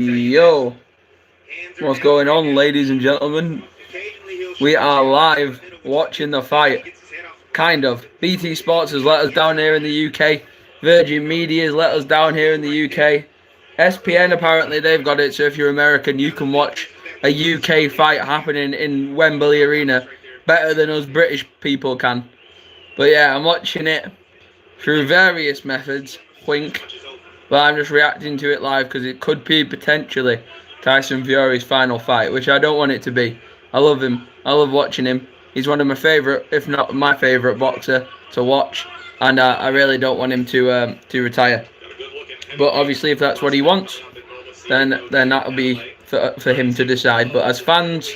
Yo, what's going on, ladies and gentlemen? We are live watching the fight. Kind of. BT Sports has let us down here in the UK. Virgin Media has let us down here in the UK. SPN, apparently, they've got it, so if you're American, you can watch a UK fight happening in Wembley Arena better than us British people can. But yeah, I'm watching it through various methods. Wink. But I'm just reacting to it live because it could be potentially Tyson Fury's final fight, which I don't want it to be. I love him. I love watching him. He's one of my favourite, if not my favourite boxer to watch. And I really don't want him to retire. But obviously, if that's what he wants, then that'll be for him to decide. But as fans,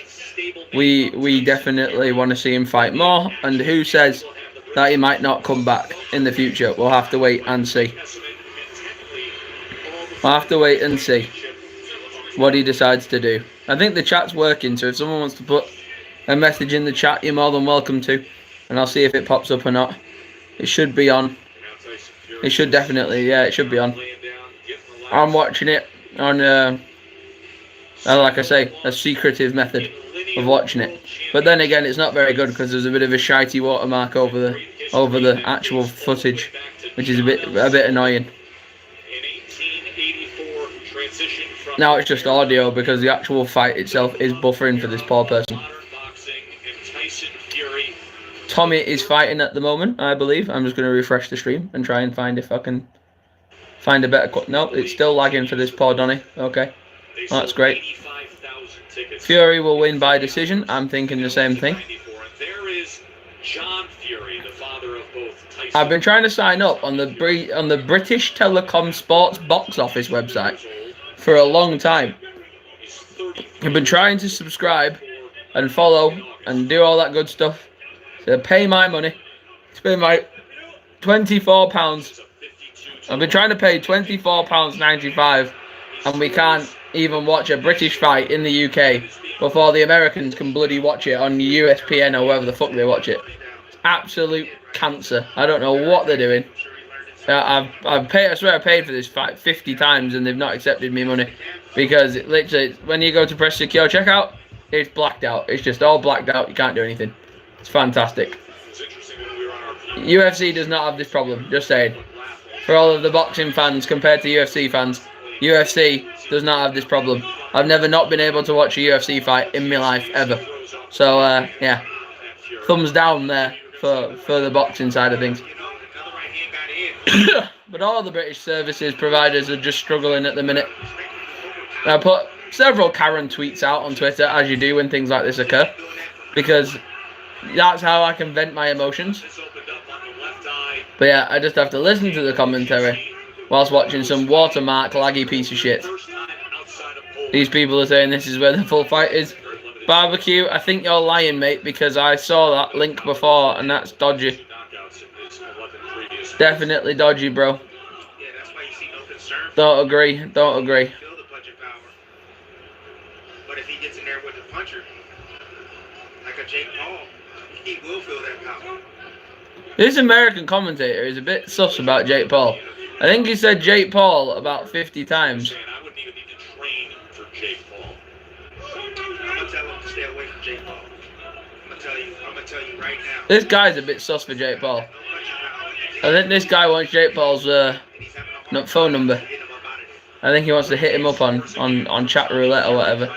we definitely want to see him fight more. And who says that he might not come back in the future? We'll have to wait and see. I'll have to wait and see what he decides to do. I think the chat's working, so if someone wants to put a message in the chat, you're more than welcome to. And I'll see if it pops up or not. It should be on. It should definitely, yeah, it should be on. I'm watching it on, like I say, a secretive method of watching it. But then again, it's not very good because there's a bit of a shitey watermark over the actual footage, which is a bit annoying. Now it's just audio because the actual fight itself is buffering for this poor person. Tommy is fighting at the moment, I believe. I'm just going to refresh the stream and try and find if I can find a better cut. No, it's still lagging for this poor Donny. Okay, well, that's great. Fury will win by decision. I'm thinking the same thing. I've been trying to sign up on the British Telecom Sports box office website for a long time. I've been trying to subscribe and follow and do all that good stuff. To pay my money. To pay my £24. I've been trying to pay £24.95 and we can't even watch a British fight in the UK before the Americans can bloody watch it on USPN or wherever the fuck they watch it. It's absolute cancer. I don't know what they're doing. I've paid. I swear I paid for this fight 50 times and they've not accepted me money because it literally, when you go to press secure checkout, it's blacked out. It's just all blacked out. You can't do anything. It's fantastic. UFC does not have this problem. Just saying. For all of the boxing fans compared to UFC fans, UFC does not have this problem. I've never not been able to watch a UFC fight in my life ever. So yeah, thumbs down there for the boxing side of things. But all the British services providers are just struggling at the minute. I put several Karen tweets out on Twitter, as you do when things like this occur, because that's how I can vent my emotions. But yeah, I just have to listen to the commentary whilst watching some watermark laggy piece of shit. These people are saying this is where the full fight is. Barbecue, I think you're lying, mate, because I saw that link before and that's dodgy. Definitely dodgy, bro. Don't agree. Don't agree. But if he gets in there with a puncher, like a Jake Paul, he will feel that power. This American commentator is a bit sus about Jake Paul. I think he said Jake Paul about 50 times. I wouldn't even need to train for Jake Paul. I'm gonna tell him to stay away from Jake Paul. I'm gonna tell you right now. This guy's a bit sus for Jake Paul. I think this guy wants Jake Paul's phone number. I think he wants to hit him up on chat roulette or whatever.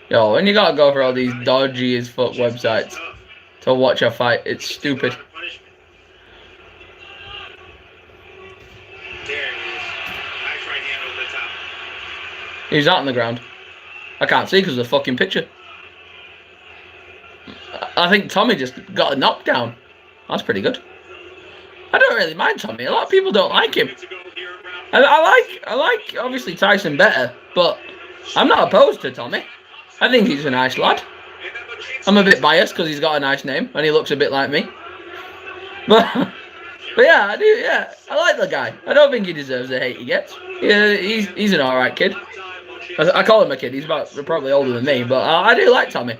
Yo, when you gotta go for all these dodgy as fuck websites to watch a fight, it's stupid. He's out on the ground. I can't see because of the fucking picture. I think Tommy just got a knockdown. That's pretty good. I don't really mind Tommy. A lot of people don't like him. I like obviously Tyson better, but I'm not opposed to Tommy. I think he's a nice lad. I'm a bit biased because he's got a nice name and he looks a bit like me. But yeah, I do. Yeah, I like the guy. I don't think he deserves the hate he gets. Yeah, he's an alright kid. I call him a kid. He's probably older than me, but I do like Tommy.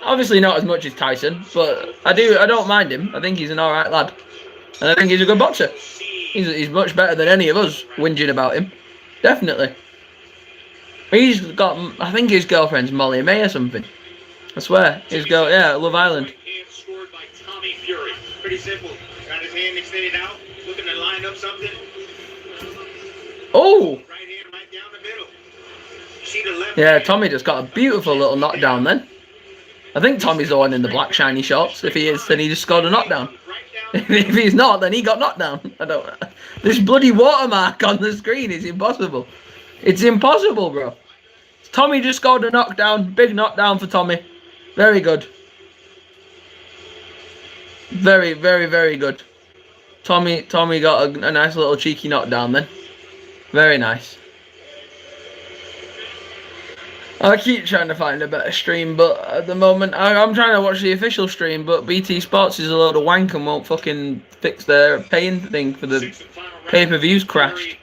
Obviously not as much as Tyson, but I don't mind him. I think he's an alright lad. And I think he's a good boxer. He's much better than any of us whinging about him. Definitely. He's got, I think his girlfriend's Molly May or something. I swear. His girl, yeah, Love Island. Scored by Tommy Fury. Pretty simple. Got his hand extended out, looking to line up something. Oh! Right hand right down the middle. See the left Yeah, hand. Tommy just got a beautiful little knockdown then. I think Tommy's the one in the black shiny shorts. If he is, then he just scored a knockdown. If he's not, then he got knocked down. I don't. This bloody watermark on the screen is impossible. It's impossible, bro. Tommy just scored a knockdown. Big knockdown for Tommy. Very good. Very, very, very good. Tommy got a nice little cheeky knockdown then. Very nice. I keep trying to find a better stream, but at the moment, I'm trying to watch the official stream, but BT Sports is a load of wank and won't fucking fix their paying thing for the pay-per-views crashed.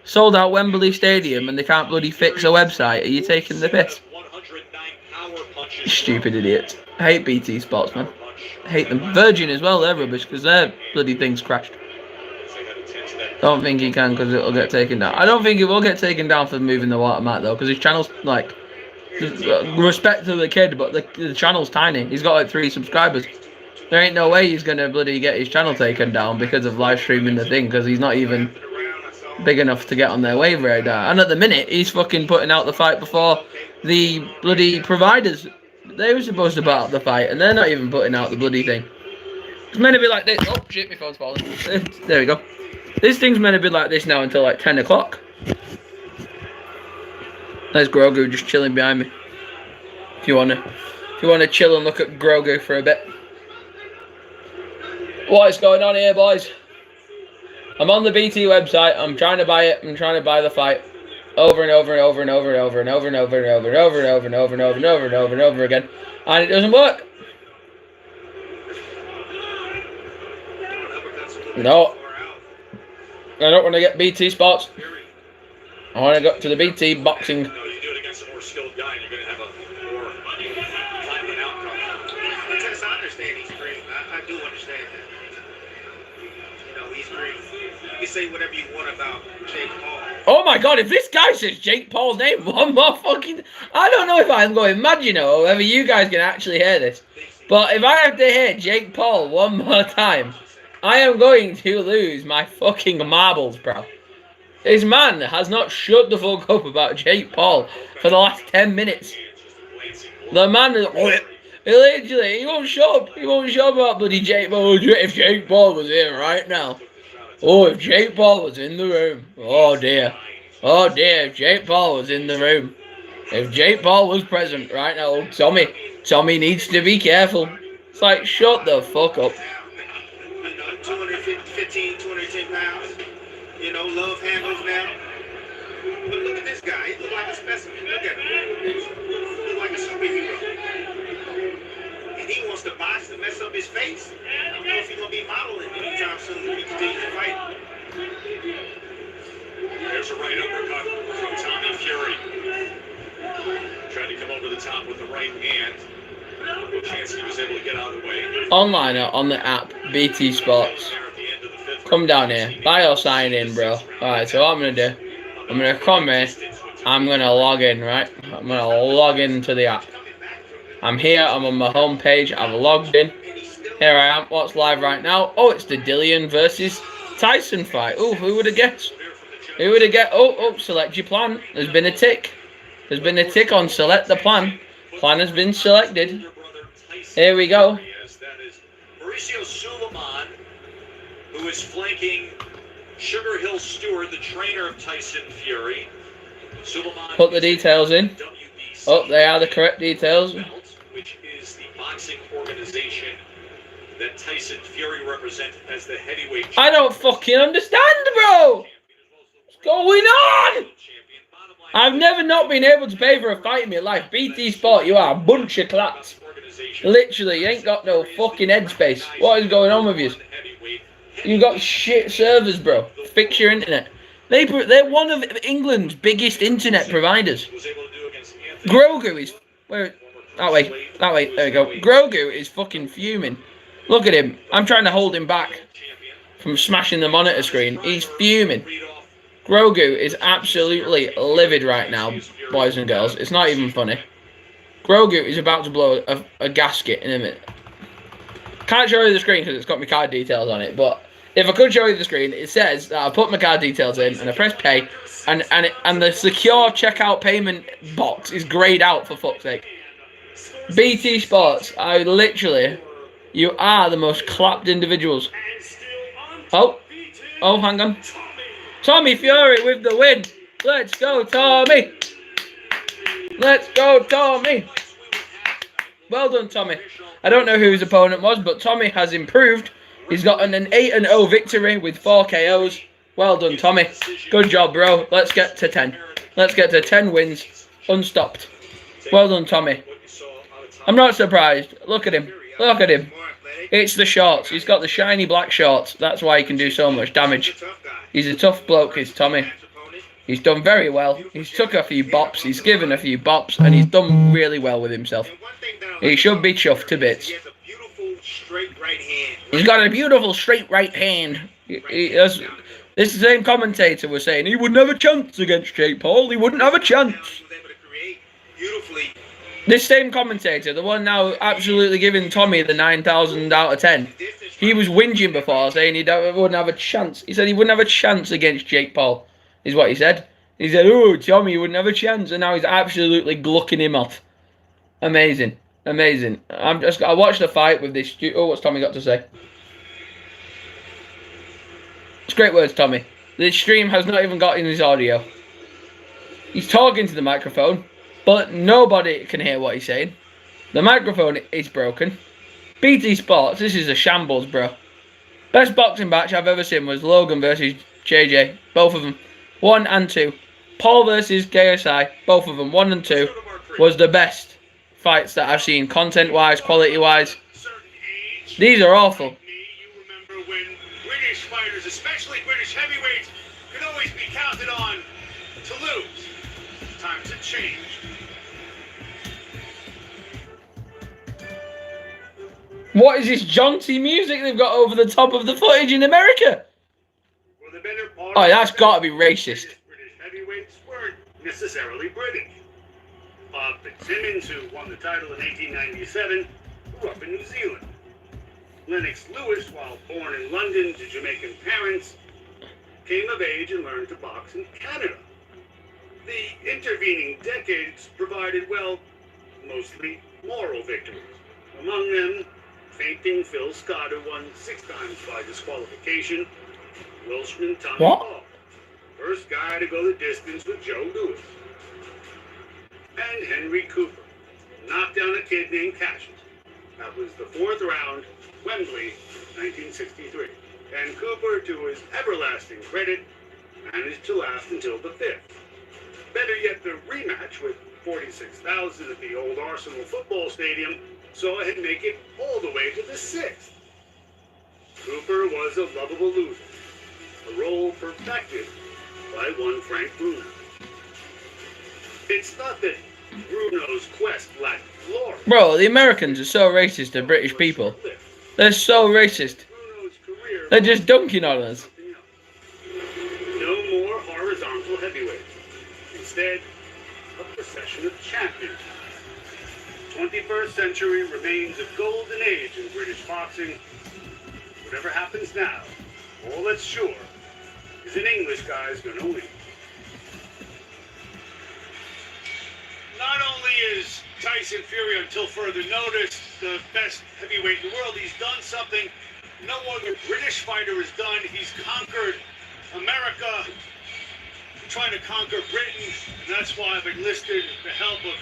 Sold out Wembley Stadium and they can't bloody fix a website. Are you taking the piss? Stupid idiots. I hate BT Sports, man. I hate them. Virgin as well, they're rubbish because their bloody thing's crashed. Don't think he can because it'll get taken down. I don't think it will get taken down for moving the watermark though, because his channel's like, respect to the kid, but the channel's tiny. He's got like 3 subscribers. There ain't no way he's gonna bloody get his channel taken down because of live streaming the thing, because he's not even big enough to get on their wave radar. And at the minute, he's fucking putting out the fight before the bloody providers. They were supposed to put out the fight, and they're not even putting out the bloody thing. It's meant to be like this. Oh shit, my phone's falling. There we go. This thing's meant to be like this now until like 10 o'clock. There's Grogu just chilling behind me. If you wanna chill and look at Grogu for a bit. What is going on here, boys? I'm on the BT website. I'm trying to buy it. I'm trying to buy the fight over and over and over and over and over and over and over and over and over and over and over and over and over and over and over again, and it doesn't work. No, I don't want to get BT Sports. I want to go to the BT boxing. No, you do it against a more skilled guy, and you're going to have a more violent outcome. I understand he's green. I do understand that. You know, he's green. You can say whatever you want about Jake Paul. Oh my god, if this guy says Jake Paul's name one more fucking... I don't know if I'm going mad, you know, or whether you guys can actually hear this. But if I have to hear Jake Paul one more time, I am going to lose my fucking marbles, bro. This man has not shut the fuck up about Jake Paul for the last 10 minutes. The man is... Literally, he won't shut up. He won't shut up about bloody Jake Paul. If Jake Paul was here right now. Oh, if Jake Paul was in the room. Oh dear. Oh dear, if Jake Paul was in the room. If Jake Paul was present right now. Tommy needs to be careful. It's like, shut the fuck up. 215, 210 pounds. You know, love handles now. But look at this guy. He look like a specimen. Look at him. He look like a superhero. And he wants to box to mess up his face. I don't know if he's going to be modeling anytime soon if he continues to fight. There's a right uppercut from Tommy Fury. Tried to come over the top with the right hand. No chance he was able to get out of the way. Online or on the app, BT Sports. Come down here. Buy or sign in, bro. Alright, so what I'm going to do, I'm going to come here. I'm going to log in, right? I'm going to log into the app. I'm here. I'm on my home page. I've logged in. Here I am. What's live right now? Oh, it's the Dillian versus Tyson fight. Oh, who would have guessed? Who would have guessed? Oh, select your plan. There's been a tick. There's been a tick on select the plan. Plan has been selected. Here we go. Mauricio Suleiman, who is flanking Sugar Hill Stewart, the trainer of Tyson Fury. Put the details in. Oh, they are the correct details. Which is the boxing organization that Tyson Fury represents as the heavyweight champion. I don't fucking understand, bro. What's going on? I've never not been able to pay for a fight in my life. BT Sport, you are a bunch of clats. Literally, you ain't got no fucking headspace. What is going on with you? You got shit servers, bro. Fix your internet. They're one of England's biggest internet providers. Grogu is... Where? That way. That way. There we go. Grogu is fucking fuming. Look at him. I'm trying to hold him back from smashing the monitor screen. He's fuming. Grogu is absolutely livid right now, boys and girls. It's not even funny. Grogu is about to blow a gasket in a minute. Can't show you the screen because it's got my card details on it, but if I could show you the screen, it says that I put my card details in and I press pay, and the secure checkout payment box is grayed out, for fuck's sake. BT Sports, you are the most clapped individuals. Oh, hang on. Tommy Fury with the win. Let's go, Tommy. Let's go, Tommy. Well done, Tommy. I don't know who his opponent was, but Tommy has improved. He's gotten an 8-0 victory with 4 KOs. Well done, Tommy. Good job, bro. Let's get to 10. Let's get to 10 wins, unstopped. Well done, Tommy. I'm not surprised. Look at him. Look at him. It's the shorts. He's got the shiny black shorts. That's why he can do so much damage. He's a tough bloke, is Tommy. He's done very well. He's took a few bops. He's given a few bops, and he's done really well with himself. He should be chuffed to bits. He's got a beautiful straight right hand. This same commentator was saying he wouldn't have a chance against Jake Paul. He wouldn't have a chance. This same commentator, the one now absolutely giving Tommy the 9,000 out of 10, he was whinging before, saying he wouldn't have a chance. He said he wouldn't have a chance against Jake Paul, is what he said. He said, oh, Tommy, you wouldn't have a chance, and now he's absolutely glucking him off. Amazing. Amazing. I watched the fight with this. Oh, what's Tommy got to say? It's great words, Tommy. This stream has not even got in his audio. He's talking to the microphone, but nobody can hear what he's saying. The microphone is broken. BT Sports, this is a shambles, bro. Best boxing match I've ever seen was Logan versus JJ. Both of them. 1 and 2. Paul versus KSI. Both of them. 1 and 2 was the best fights that I've seen, content-wise, quality-wise. These are awful. You remember when British fighters, especially British heavyweights, could always be counted on to lose. Times have changed. What is this jaunty music they've got over the top of the footage in America? Oh, that's got to be racist. British heavyweights weren't necessarily British. Bob Fitzsimmons, who won the title in 1897, grew up in New Zealand. Lennox Lewis, while born in London to Jamaican parents, came of age and learned to box in Canada. The intervening decades provided, well, mostly moral victories. Among them, fainting Phil Scott, who won 6 times by disqualification, Welshman Tommy Paul, first guy to go the distance with Joe Louis, and Henry Cooper, knocked down a kid named Cassius. That was the 4th round, Wembley, 1963. And Cooper, to his everlasting credit, managed to last until the 5th. Better yet, the rematch with 46,000 at the old Arsenal football stadium saw him make it all the way to the 6th. Cooper was a lovable loser, a role perfected by one Frank Bruno. It's thought that Bruno's quest lacked glory. Bro, the Americans are so racist to British people. They're so racist. They're just dunking on us. No more horizontal heavyweights. Instead, a procession of champions. 21st century remains a golden age in British boxing. Whatever happens now, all that's sure is an English guy's gonna win. Not only is Tyson Fury, until further notice, the best heavyweight in the world, he's done something no other British fighter has done. He's conquered America, trying to conquer Britain, and that's why I've enlisted the help of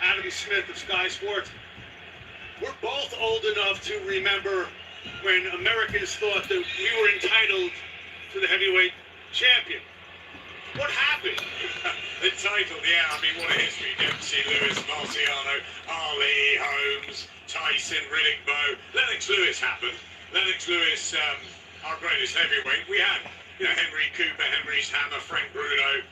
Adam Smith of Sky Sports. We're both old enough to remember when Americans thought that we were entitled to the heavyweight champion. What happened? Entitled, yeah, I mean, what a history. Dempsey, Lewis, Marciano, Ali, Holmes, Tyson, Riddick, Bowe. Lennox Lewis happened. Lennox Lewis, our greatest heavyweight. We had, Henry Cooper, Henry's Hammer, Frank Bruno.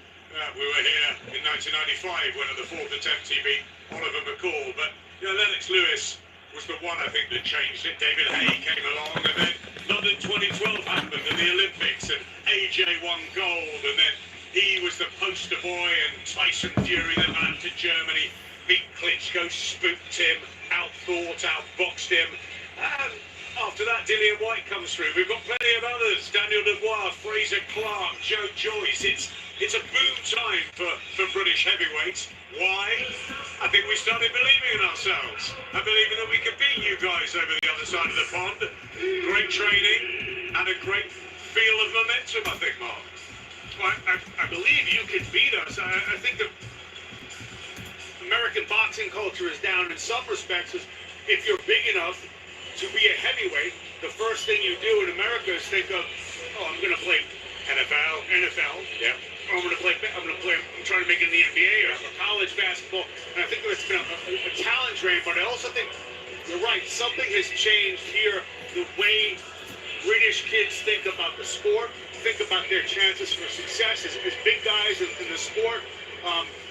We were here in 1995 when at the 4th attempt he beat Oliver McCall. But, Lennox Lewis was the one, I think, that changed it. David Hay came along, and then London 2012 happened in the Olympics, and AJ won gold, and then he was the poster boy, and Tyson Fury then ran to Germany, beat Klitschko, spooked him, outthought, outboxed him. And after that, Dillian Whyte comes through. We've got plenty of others. Daniel Dubois, Fraser Clark, Joe Joyce. It's a boom time for British heavyweights. Why? I think we started believing in ourselves and believing that we could beat you guys over the other side of the pond. Great training and a great feel of momentum, I think, Mark. Well, I believe you can beat us. I think the American boxing culture is down in some respects. If you're big enough to be a heavyweight, the first thing you do in America is think of, oh, I'm going to play NFL. Yeah. Or I'm trying to make it in the NBA or college basketball. And I think that's been a challenge, Ray. But I also think you're right. Something has changed here. The way British kids think about the sport, think about their chances for success as big guys in the sport.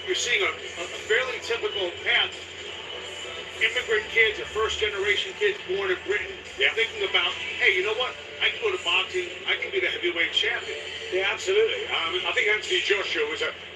You're seeing a fairly typical path. Immigrant kids or first-generation kids born in Britain, thinking about, hey, you know what? I can go to boxing. I can be the heavyweight champion. Yeah, absolutely. I think Anthony Joshua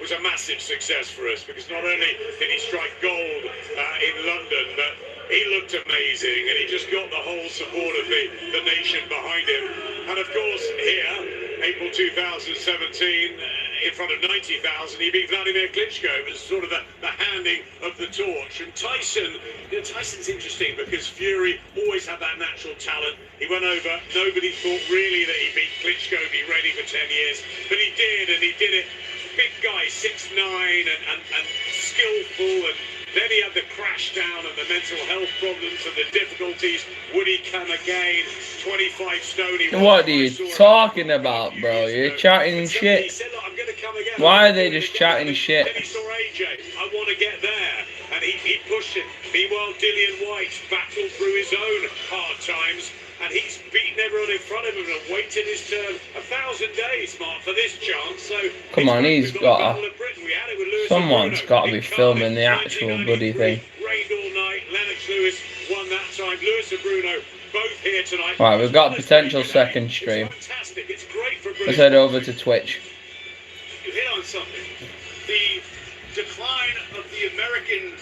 was a massive success for us, because not only did he strike gold in London, but he looked amazing, and he just got the whole support of the nation behind him. And of course, here, April 2017, in front of 90,000, he beat Vladimir Klitschko. It was sort of the handing of the torch. And Tyson, Tyson's interesting because Fury always had that natural talent. He went over, nobody thought really that he beat Klitschko, be ready for 10 years, but he did, and he did it. Big guy, 6'9", and skillful, and then he had the crash down and the mental health problems and the difficulties. Would he come again? 25 stone. What are you talking about, bro? You're chatting shit. He said, look, I'm going to come again. Why are they just chatting shit? Then he saw AJ. I want to get there. And he pushed it. Meanwhile, Dillian Whyte battled through his own hard times. And he's beaten everyone in front of him and waited his turn 1,000 days, Mark, for this chance. So come on, he's got a... Someone's got to be filming the actual bloody thing. Rained all night. Lennox Lewis won that time. Lewis and Bruno both here tonight. Right, we've got a potential second stream. Let's head over to Twitch. You hit on something. The decline of the American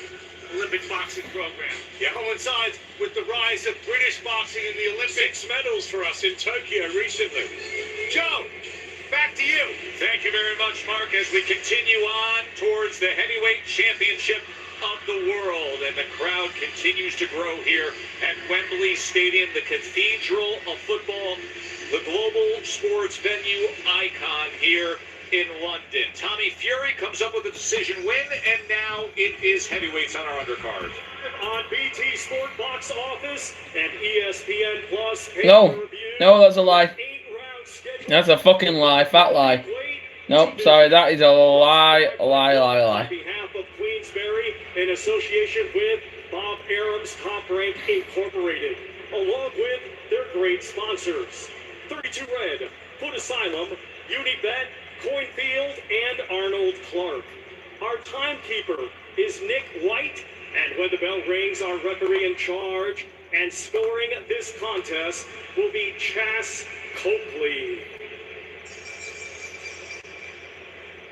Olympic boxing program coincides with the rise of British boxing in the Olympics. 6 medals for us in Tokyo recently. Joe, back to you. Thank you very much, Mark, as we continue on towards the heavyweight championship of the world, and the crowd continues to grow here at Wembley Stadium, the cathedral of football, the global sports venue icon here in London. Tommy Fury comes up with a decision win, and now it is heavyweights on our undercard. On BT Sport Box Office and ESPN Plus. No, that's a lie. That's a fucking lie, fat lie. Nope, sorry, that is a lie. On behalf of Queensberry, in association with Bob Arum's Top Rank Incorporated, along with their great sponsors, 32 Red, Foot Asylum, Unibet, Coinfield, and Arnold Clark. Our timekeeper is Nick White, and when the bell rings, our referee in charge and scoring this contest will be Chas Copley.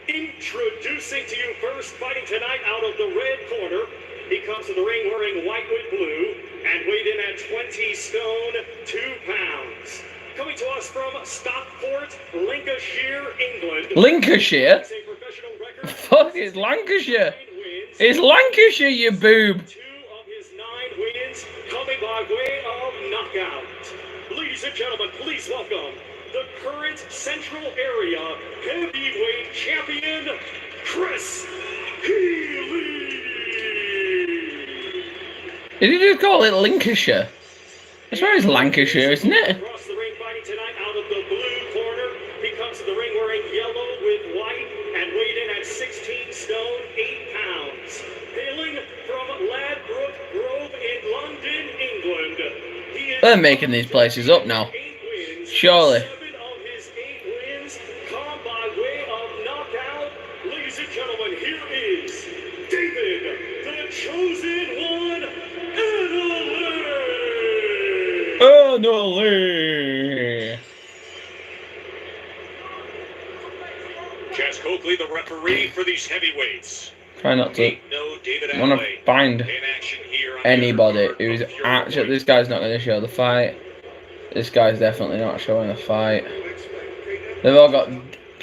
Introducing to you first, fighting tonight out of the red corner. He comes to the ring wearing white with blue and weighed in at 20 stone, 2 pounds. Coming to us from Stockport, Lancashire, England. Lancashire? Fuck, it's Lancashire. It's Lancashire, you boob. 2 of his 9 wins coming by way of knockout. Ladies and gentlemen, please welcome the current Central Area Heavyweight Champion, Chris Healy. Did you just call it Lancashire? I swear it's Lancashire, isn't it? Across the ring fighting tonight out of the blue corner. He comes to the ring wearing yellow with white and weighed in at 16 stone, 8 pounds. Hailing from Ladbroke Grove in London, England. He is They're making these places up now. 8 wins. Surely. 7 of his 8 wins come by way of knockout. Ladies and gentlemen, here is David, the chosen one, Adelaide. Oh, no, Lee. Chaz Coakley, the referee for these heavyweights. Try not to. No David I want to Adelaide find in action here on anybody the who's undercard of Fury actually. White. This guy's not going to show the fight. This guy's definitely not showing the fight. They've all got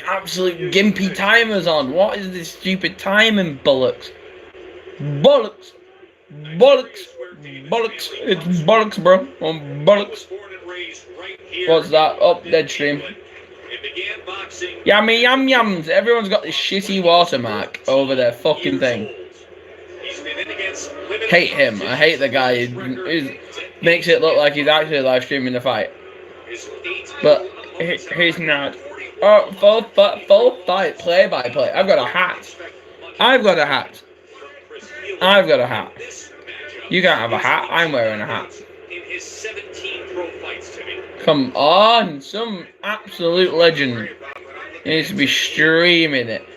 absolute gimpy timers on. What is this stupid timing bollocks? Bollocks! Bollocks! Bollocks! It's bollocks, bro. Bollocks. What's that? Oh, dead stream. Yummy yum yums. Everyone's got this shitty watermark over their fucking thing. Hate him. I hate the guy who makes it look like he's actually live streaming the fight. But he's not. Oh, full fight, play by play. I've got a hat. I've got a hat. I've got a hat. You can't have a hat. I'm wearing a hat. Come on, some absolute legend needs to be streaming it.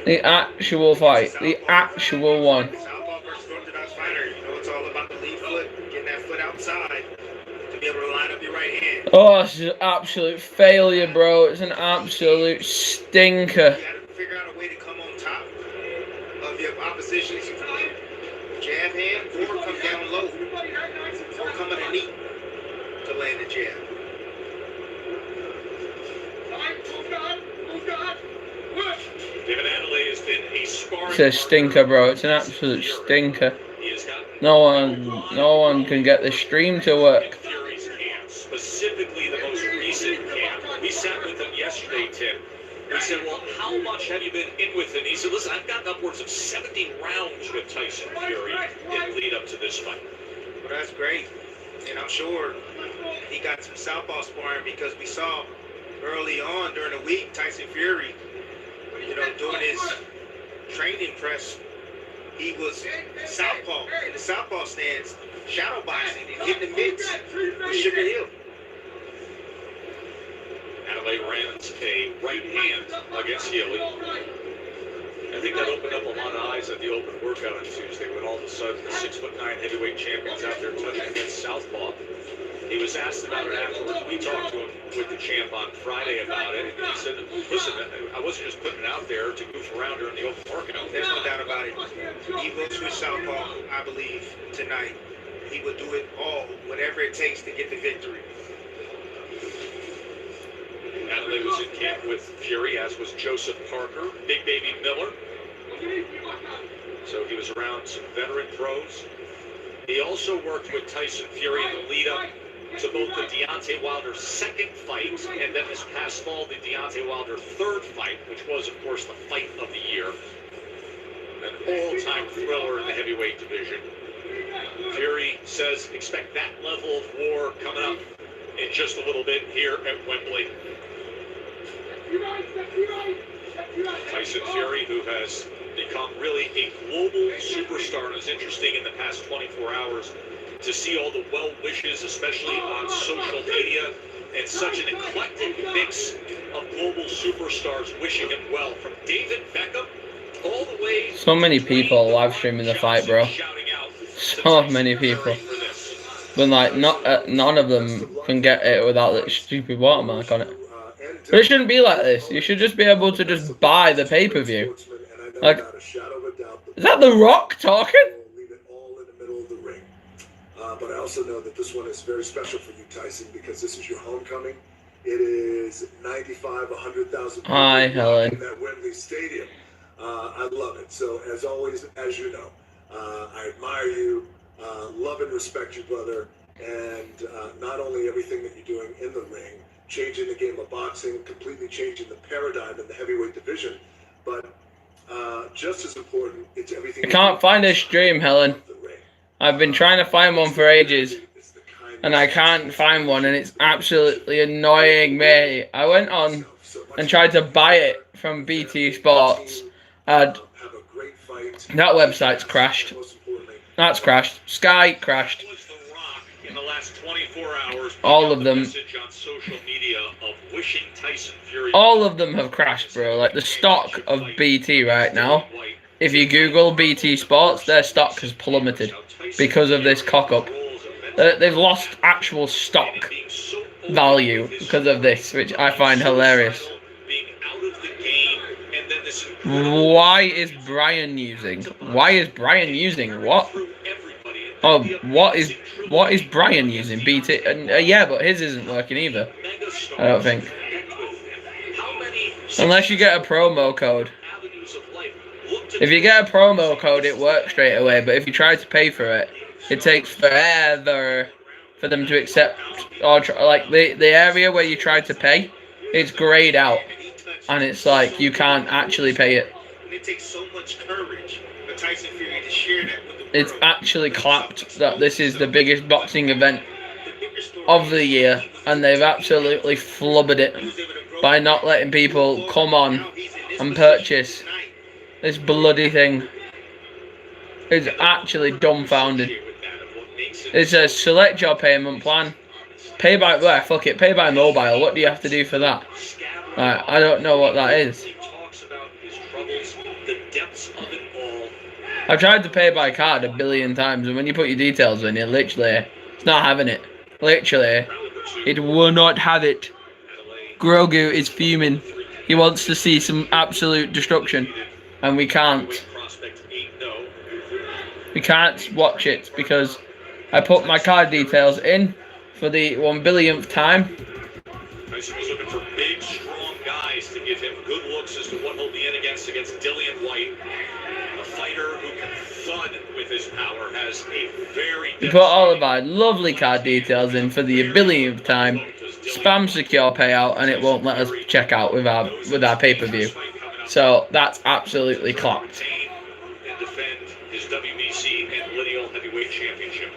The actual fight, the actual one. Oh, it's an absolute failure, bro. It's an absolute stinker. You gotta figure out a way to come on top of your opposition. Jab hand, or come down low. Or come underneath to land the jab. David Adelaide has been a sparring. It's a stinker, bro. It's an absolute stinker. No one can get the stream to work. Fury's camp, specifically the most recent camp. We sat with him yesterday, Tim. We said, well, how much have you been in with him? He said, listen, I've gotten upwards of 70 rounds with Tyson Fury in lead up to this fight. Well, that's great. And I'm sure he got some southpaw sparring because we saw early on during the week, Tyson Fury, doing his training press, he was southpaw in the southpaw stance, shadow boxing, and hitting the mitts with Sugar Hill. Adelaide lands a right hand against Healy. I think that opened up a lot of eyes at the open workout on Tuesday when all of a sudden the 6'9" heavyweight champion's out there touching against southpaw. He was asked about it afterwards. We talked to him with the champ on Friday about it, and he said, listen, I wasn't just putting it out there to goof around during the open workout. There's no doubt about it. He will switch southpaw, I believe, tonight. He will do it all, whatever it takes to get the victory. Madeleine was in camp with Fury, as was Joseph Parker, Big Baby Miller. So he was around some veteran pros. He also worked with Tyson Fury in the lead-up to both the Deontay Wilder second fight and then this past fall, the Deontay Wilder third fight, which was, of course, the fight of the year. An all-time thriller in the heavyweight division. Fury says expect that level of war coming up in just a little bit here at Wembley. Tyson Fury, who has become really a global superstar, and is interesting in the past 24 hours to see all the well wishes, especially on social media, and such an eclectic mix of global superstars wishing him well, from David Beckham all the way. So many people live streaming the fight, bro. So many people. But like, none of them can get it without that stupid watermark on it. But it shouldn't be like this. You should just be able to just buy the pay-per-view. Like, is that The Rock talking? But I also know that this one is very special for you, Tyson, because this is your homecoming. It is 95, 100,000 people Hi, Helen. in that Wembley Stadium. I love it. So, as always, as you know, I admire you, love and respect you, brother, and not only everything that you're doing in the ring, changing the game of boxing, completely changing the paradigm in the heavyweight division, but just as important, it's everything. I can't find a stream, Helen. I've been trying to find one for ages, and I can't find one, and it's absolutely annoying me. I went on and tried to buy it from BT Sports, and that website's crashed. That's crashed. Sky crashed. All of them. All of them have crashed, bro. Like the stock of BT right now. If you Google BT Sports, their stock has plummeted because of this cock-up. They've lost actual stock value because of this, which I find hilarious. And then this Why is Brian using? Why is Brian using what? Oh, what is Brian using? BT? Yeah, but his isn't working either. I don't think. Unless you get a promo code. If you get a promo code, it works straight away. But if you try to pay for it, it takes forever for them to accept. Or like the area where you try to pay, it's grayed out, and it's like you can't actually pay it. It takes so much courage for Tyson Fury to share that with the world. It's actually clapped that this is the biggest boxing event of the year, and they've absolutely flubbered it by not letting people come on and purchase this bloody thing. It's actually dumbfounded. It says select your payment plan. Pay by where? Fuck it. Pay by mobile. What do you have to do for that? I don't know what that is. I've tried to pay by card 1 billion times, and when you put your details in, it's not having it. Literally, it will not have it. Grogu is fuming. He wants to see some absolute destruction, and we can't. We can't watch it because I put my card details in for the 1 billionth time. Tyson was looking for big, strong guys to give him good looks as to what he'll be in against Dillian Whyte, a fighter who can thud with his power, has a very. We put all of our lovely card details in for the 1 billionth time. Spam secure payout, and it won't let us check out with our pay-per-view. So that's absolutely clapped. And defend his WBC and lineal heavyweight championship.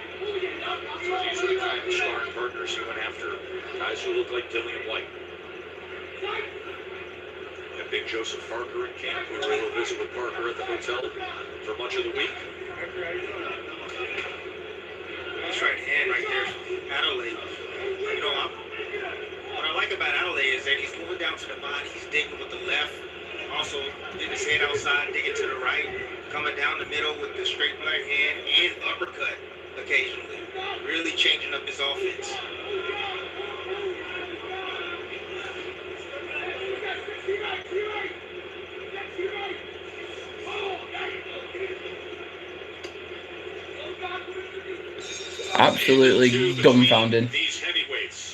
So these are the kind of sparring partners who went after guys who look like Dillian Whyte. And big Joseph Parker in camp. We were able to visit with Parker at the hotel for much of the week. His right hand right there, Madeleine. You know, what I like about Adelaide is that he's going down to the body, he's digging with the left, also getting his head outside, digging to the right, coming down the middle with the straight right hand and uppercut occasionally, really changing up his offense. Absolutely dumbfounding.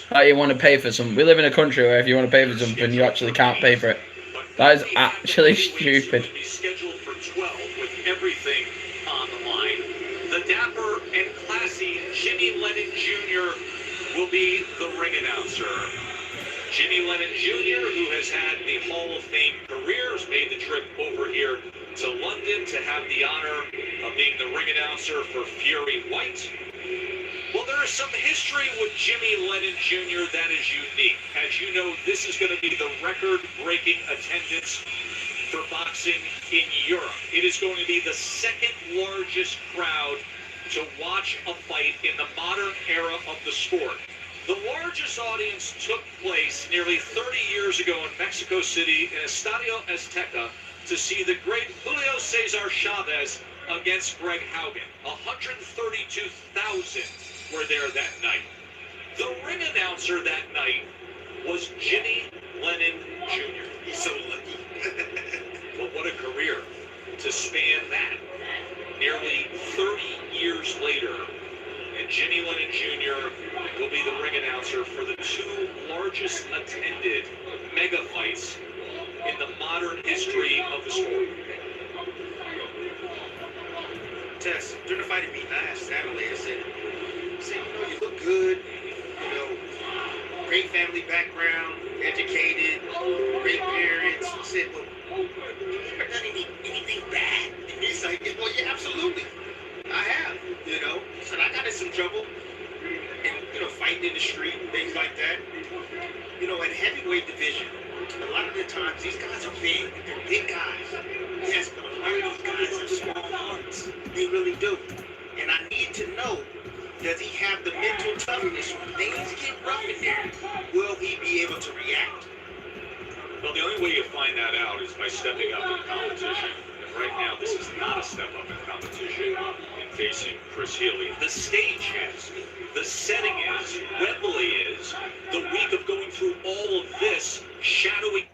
How you want to pay for something? We live in a country where if you want to pay for something, you actually can't pay for it. That is actually stupid. Scheduled for 12 with everything on the line. The dapper and classy Jimmy Lennon Jr. will be the ring announcer. Jimmy Lennon Jr., who has had the Hall of Fame career, has made the trip over here to London to have the honor of being the ring announcer for Fury White. Well, there is some history with Jimmy Lennon Jr. that is unique. As you know, this is going to be the record-breaking attendance for boxing in Europe. It is going to be the second largest crowd to watch a fight in the modern era of the sport. The largest audience took place nearly 30 years ago in Mexico City in Estadio Azteca to see the great Julio Cesar Chavez against Greg Haugen. 132,000 were there that night. The ring announcer that night was Jimmy Lennon Jr. He's so lucky. But what a career to span that. Nearly 30 years later, and Jimmy Lennon Jr. will be the ring announcer for the two largest attended mega fights in the modern history of the sport. Tess, during the fight at Meet Last Saturday, I said, you know, you look good, you know, great family background, educated, great parents. I said, well, you've done anything bad? And he's like, well, yeah, absolutely. I have, you know. He said, I got in some trouble, and, you know, fighting in the street and things like that. You know, in heavyweight division, a lot of the times, these guys are big. They're big guys. Yes, but a lot of these guys are small hearts. They really do. And I need to know, does he have the mental toughness when things get rough in there? Will he be able to react? Well, the only way you find that out is by stepping up in competition. And right now, this is not a step up in competition in facing Chris Healy. The stage is, the setting is, Wembley is, the week of going through all of this, shadowing.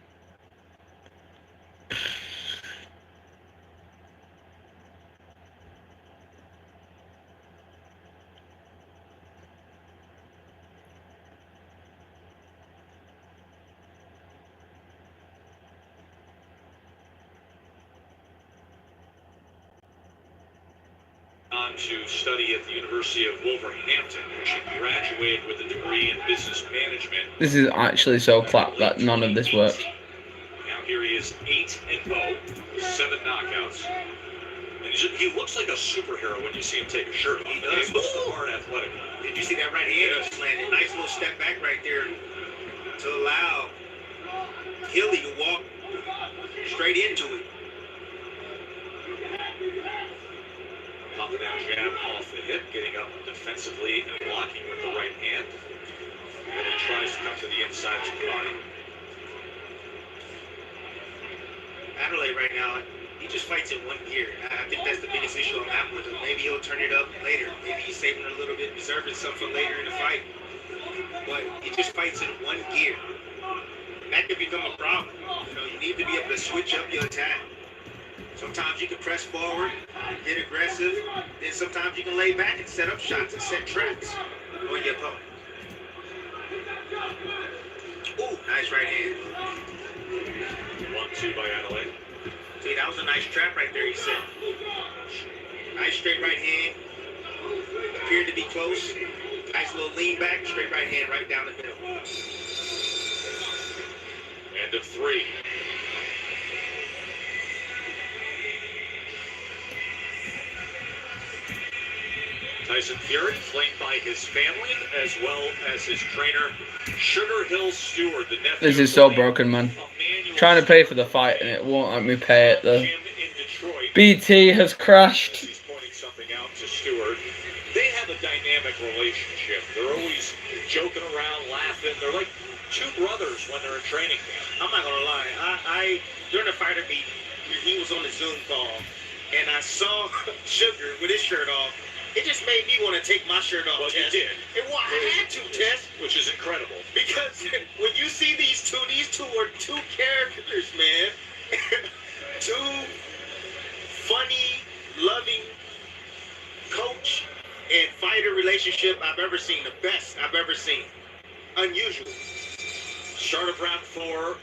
on to study at the University of Wolverhampton, where she graduated with a degree in business management. This is actually so clapped that none of this works. Now here he is 8-0, 7 knockouts. And he looks like a superhero when you see him take a shirt off. He does. He looks the part athletic. Did you see that right hand just landed? Nice little step back right there to allow Hilly to walk straight into it. Popping down jab off the hip, getting up defensively and blocking with the right hand. And he tries to come to the inside of the body. Madeleine right now, he just fights in one gear. I think that's the biggest issue I'm having with him. Maybe he'll turn it up later. Maybe he's saving a little bit, reserving something for later in the fight. But he just fights in one gear. And that could become a problem. You know, you need to be able to switch up your attack. Sometimes you can press forward, get aggressive, then sometimes you can lay back and set up shots and set traps on your opponent. Ooh, nice right hand. 1-2 by Adelaide. See, that was a nice trap right there, he said. Nice straight right hand. Appeared to be close. Nice little lean back, straight right hand right down the middle. End of 3. Tyson Fury, flanked by his family as well as his trainer, Sugar Hill Stewart, the nephew. This is so broken, man. Trying to pay for the fight and it won't let me pay it though. BT has crashed. He's pointing something out to Stewart. They have a dynamic relationship. They're always joking around, laughing. They're like two brothers when they're in training camp. I'm not gonna lie. I during the fighter meet, he was on the Zoom call, and I saw Sugar with his shirt off. It just made me want to take my shirt off. Well, Tess. you did. I had to, Tess. Which is incredible. Because when you see these two are two characters, man. Two funny, loving coach and fighter relationship I've ever seen. The best I've ever seen. Unusual. Start of round 4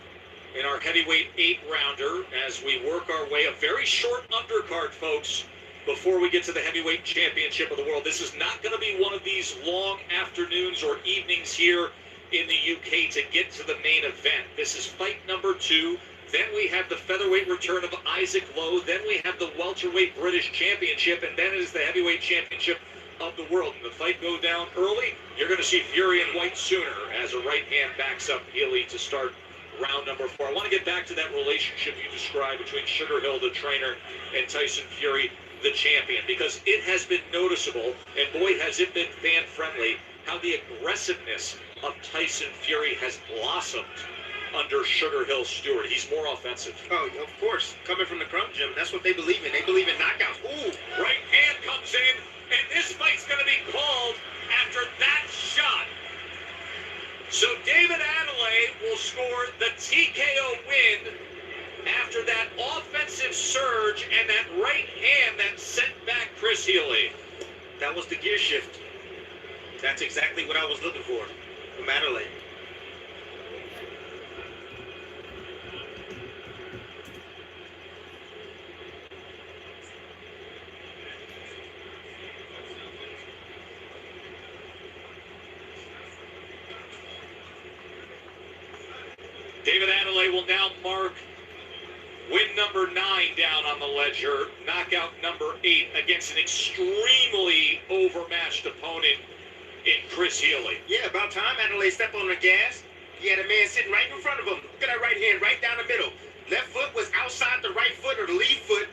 in our heavyweight 8-rounder as we work our way. A very short undercard, folks, before we get to the heavyweight championship of the world. This is not going to be one of these long afternoons or evenings here in the UK to get to the main event. This is fight number 2. Then we have the featherweight return of Isaac Lowe. Then we have the welterweight British championship. And then it is the heavyweight championship of the world. And the fight go down early. You're going to see Fury and Whyte sooner as a right hand backs up Healy to start round number 4. I want to get back to that relationship you described between Sugar Hill, the trainer, and Tyson Fury, the champion, because it has been noticeable, and boy has it been fan friendly, how the aggressiveness of Tyson Fury has blossomed under Sugar Hill Stewart. He's more offensive. Oh, of course. Coming from the Crumb Gym, that's what they believe in. They believe in knockouts. Ooh, right hand comes in, and this fight's going to be called after that shot. So David Adelaide will score the TKO win after that offensive surge and that right hand that sent back Chris Healy. That was the gear shift. That's exactly what I was looking for from Madeleine. David Adelaide will now mark win number 9 down on the ledger, knockout number 8 against an extremely overmatched opponent in Chris Healy. Yeah, about time Adelaide stepped on the gas. He had a man sitting right in front of him. Look at that right hand right down the middle. Left foot was outside the right foot or the lead foot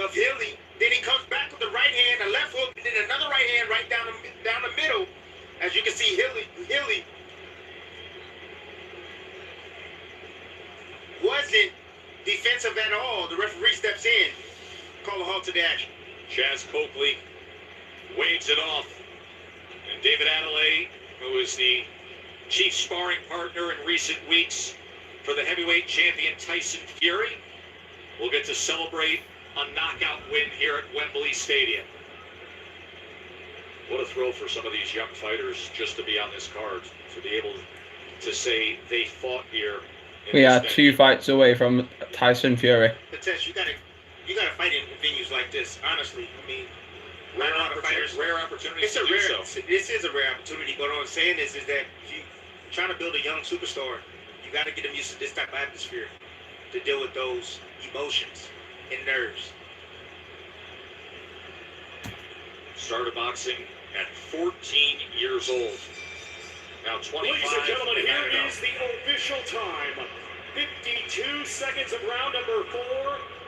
of Healy. Then he comes back with the right hand, a left hook, and then another right hand right down the middle. As you can see, Healy wasn't defensive at all. The referee steps in, call a halt to the action. Chaz Copley waves it off. And David Adelaide, who is the chief sparring partner in recent weeks for the heavyweight champion Tyson Fury, will get to celebrate a knockout win here at Wembley Stadium. What a thrill for some of these young fighters just to be on this card, to be able to say they fought here. We are 2 fights away from Tyson Fury. But Tess, you gotta You gotta fight in venues like this, honestly. I mean, not a lot of fighters. Rare opportunity. It's a rare. This is a rare opportunity. But what I'm saying is that if you trying to build a young superstar, you got to get them used to this type of atmosphere to deal with those emotions and nerves. Started boxing at 14 years old. Now 25. Ladies and gentlemen, here is the official time. 52 seconds of round number 4.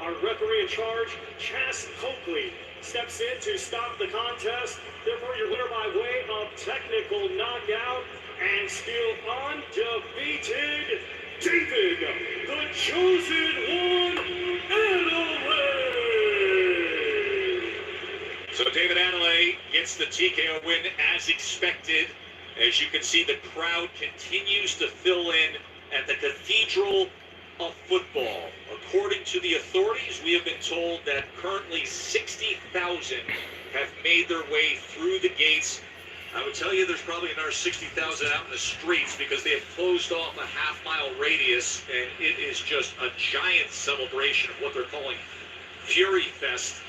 Our referee in charge, Chas Coakley, steps in to stop the contest. Therefore, your winner by way of technical knockout and still undefeated, David, the Chosen One, Adelaide. So David Adelaide gets the TKO win as expected. As you can see, the crowd continues to fill in at the Cathedral of Football. According to the authorities, we have been told that currently 60,000 have made their way through the gates. I would tell you there's probably another 60,000 out in the streets because they have closed off a half-mile radius, and it is just a giant celebration of what they're calling Fury Fest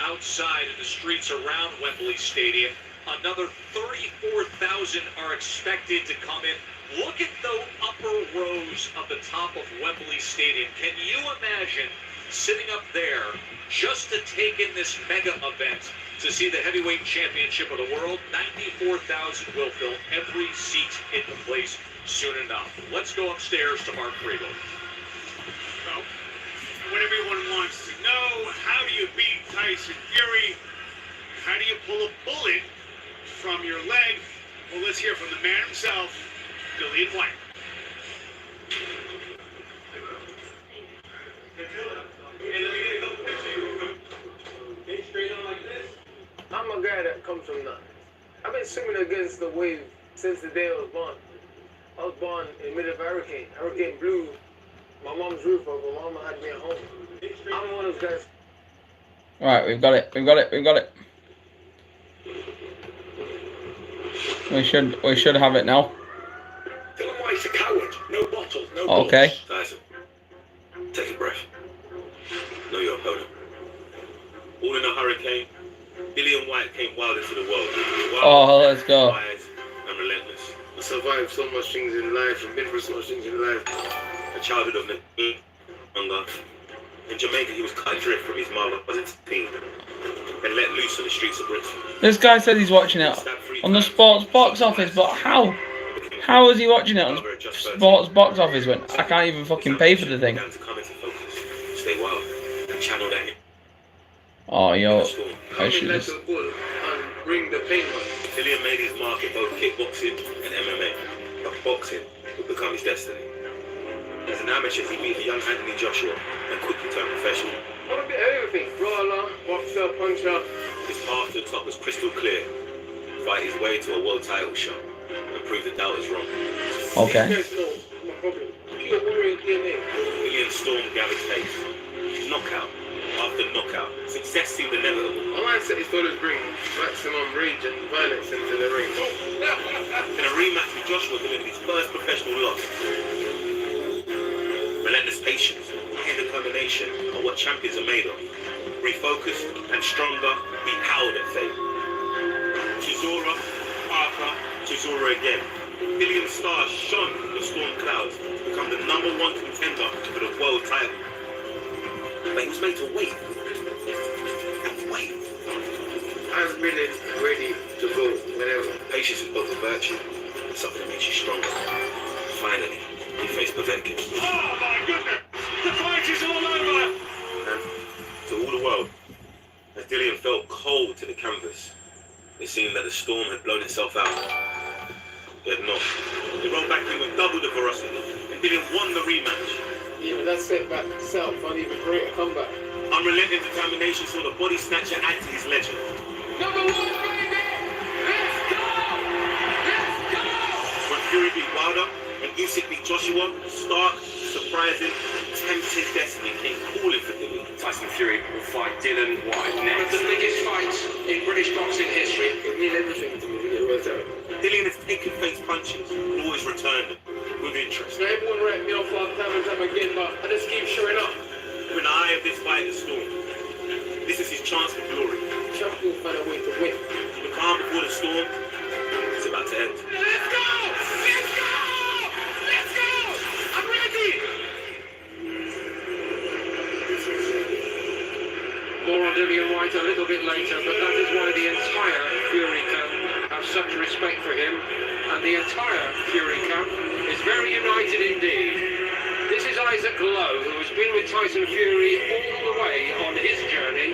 outside in the streets around Wembley Stadium. Another 34,000 are expected to come in. Look at the upper rows of the top of Wembley Stadium. Can you imagine sitting up there just to take in this mega event to see the heavyweight championship of the world? 94,000 will fill every seat in the place soon enough. Let's go upstairs to Mark Kriegel. Well, what everyone wants to know, how do you beat Tyson Fury? How do you pull a bullet from your leg? Well, let's hear from the man himself, Dillian Whyte. I'm a guy that comes from nothing. I've been swimming against the wave since the day I was born. I was born in the middle of a hurricane. Hurricane blew my mom's roof over. My mama had me at home. I'm one of those guys. Right, we've got it. We should have it now. Dillian Whyte's a coward. No bottles, no Okay. bullets. Tyson, take a breath. Know your opponent. All in a hurricane. Dillian Whyte came wild into the world. Oh, let's go. Wise and relentless. I survived so much things in life and been through so much things in life. A childhood of hunger. In Jamaica, he was cut adrift from his mother as a teen and let loose on the streets of Britain. This guy said he's watching it on the sports box office, but how? How is he watching it on sports box office when I can't even fucking pay for the thing? Stay wild and channel that. Oh, yo, I should Let just... the bull and bring the pain on. Dillian made his mark in both kickboxing and MMA, but boxing would become his destiny. As an amateur, he beat a young Anthony Joshua and quickly turned professional. What a bit of everything. Brawler, boxer, puncher. His path to the top was crystal clear. Fight his way to a world title shot and prove the doubters wrong. Okay. There's no problem. Pure warrior DNA. Dillian stormed Gavin's face. Knockout after knockout. Success seemed inevitable. My mindset is to always bring maximum rage and violence into the ring. In a rematch with Joshua delivered his first professional loss. Relentless patience and determination are what champions are made of. Refocused and stronger, he howled at fate. Chisora, Parker, Chisora again. Dillian's stars shone in the storm clouds to become the #1 contender for the world title. But he was made to wait. And wait. I'm really ready to go whenever. Patience is both a virtue and something that makes you stronger. Finally, he faced Povetkin. Oh my goodness! The fight is all over! And to all the world, as Dillian felt cold to the canvas, it seemed that the storm had blown itself out. It had not. It rolled back in with double the ferocity, and Dillian won the rematch. Even that setback itself, an even greater comeback. Unrelenting determination saw the body snatcher add to his legend. #1, baby! Let's go! Let's go! When Fury beat Wilder and Usyk beat Joshua, stark, surprising, tempted destiny came calling for Dillian. Tyson Fury will fight Dillian Whyte next. The biggest fight in British boxing history. It means everything to me. It was Dillian has taken face punches and always returned them with interest. Now everyone write me off time and time again, but I just keep showing up. In the eye of this fight, the storm, This is his chance for glory. Champion find a way to win. The calm before the storm is about to end. Let's go! Let's go! Let's go! I'm ready! More on Dillian Whyte a little bit later, but that is why the entire Fury camp have such respect for him, and the entire Fury camp is very united indeed. This is Isaac Lowe, who has been with Tyson Fury all the way on his journey,